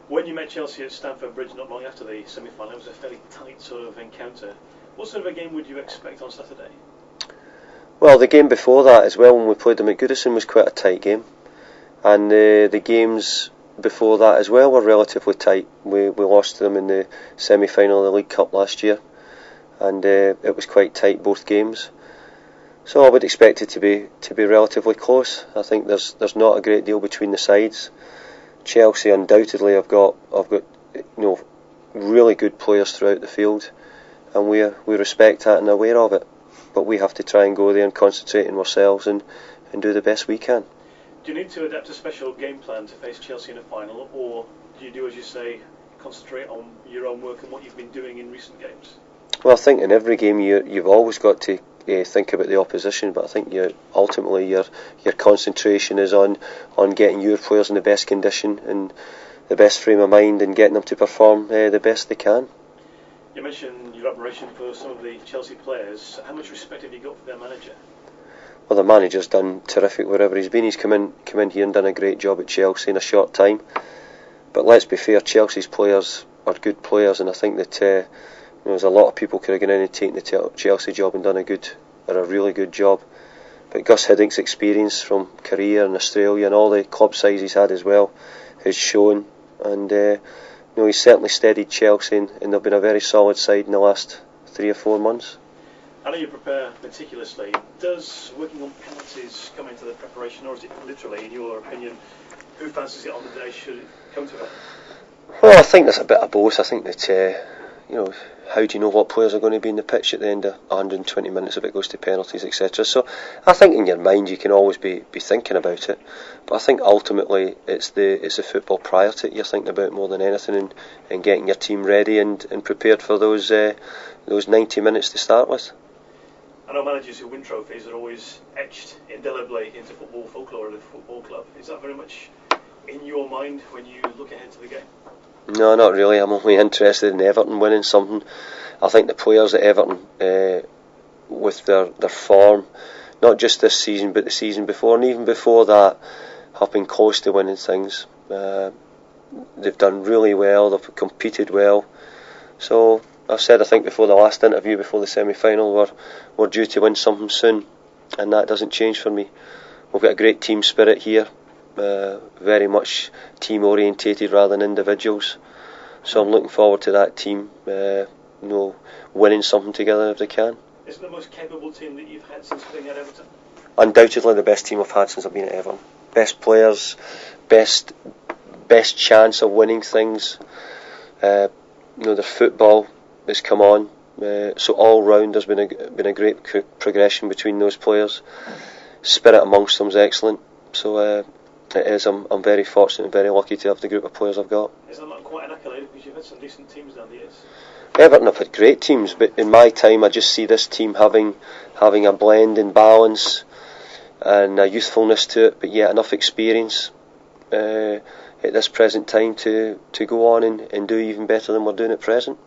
When you met Chelsea at Stamford Bridge not long after the semi-final, it was a fairly tight sort of encounter. What sort of a game would you expect on Saturday? Well, the game before that as well, when we played them at Goodison, was quite a tight game. And the games before that as well were relatively tight. We lost to them in the semi-final of the League Cup last year, and it was quite tight, both games. So I would expect it to be relatively close. I think there's not a great deal between the sides. Chelsea undoubtedly have got really good players throughout the field, and we respect that and are aware of it. But we have to try and go there and concentrate on ourselves and do the best we can. Do you need to adapt a special game plan to face Chelsea in a final, or do you do, as you say, concentrate on your own work and what you've been doing in recent games? Well, I think in every game you've always got to think about the opposition, but I think ultimately your concentration is on getting your players in the best condition and the best frame of mind and getting them to perform the best they can. You mentioned your admiration for some of the Chelsea players. How much respect have you got for their manager? Well, the manager's done terrific wherever he's been. He's come in here and done a great job at Chelsea in a short time. But let's be fair, Chelsea's players are good players, and I think that there's a lot of people could have gone in and taken the Chelsea job and done a really good job. But Gus Hiddink's experience from career in Australia and all the club sides he's had as well has shown, and he's certainly steadied Chelsea, and they've been a very solid side in the last 3 or 4 months. I know you prepare meticulously. Does working on penalties come into the preparation, or is it literally, in your opinion, who fancies it on the day should it come to it? Well, I think there's a bit of both. I think that how do you know what players are going to be in the pitch at the end of 120 minutes if it goes to penalties, etc. So I think in your mind you can always be thinking about it, but I think ultimately it's the football prior to it you're thinking about more than anything, and getting your team ready and prepared for those 90 minutes to start with. I know managers who win trophies are always etched indelibly into football folklore of the football club. Is that very much in your mind when you look ahead to the game? No, not really. I'm only interested in Everton winning something. I think the players at Everton, with their form, not just this season but the season before and even before that, have been close to winning things. They've done really well, they've competed well. So I've said, I think before the last interview, before the semi-final, we're due to win something soon, and that doesn't change for me. We've got a great team spirit here. Very much team orientated rather than individuals, so I'm looking forward to that team winning something together if they can. Is it the most capable team that you've had since being at Everton? Undoubtedly the best team I've had since I've been at Everton. Best players, best chance of winning things. The football has come on, so all round there's been a great progression between those players. Spirit amongst them is excellent, so it is. I'm very fortunate and very lucky to have the group of players I've got. Is that not quite an accolade, because you've had some decent teams down the years? Everton have had great teams, but in my time I just see this team having a blend and balance and a youthfulness to it, but yet enough experience at this present time to go on and do even better than we're doing at present.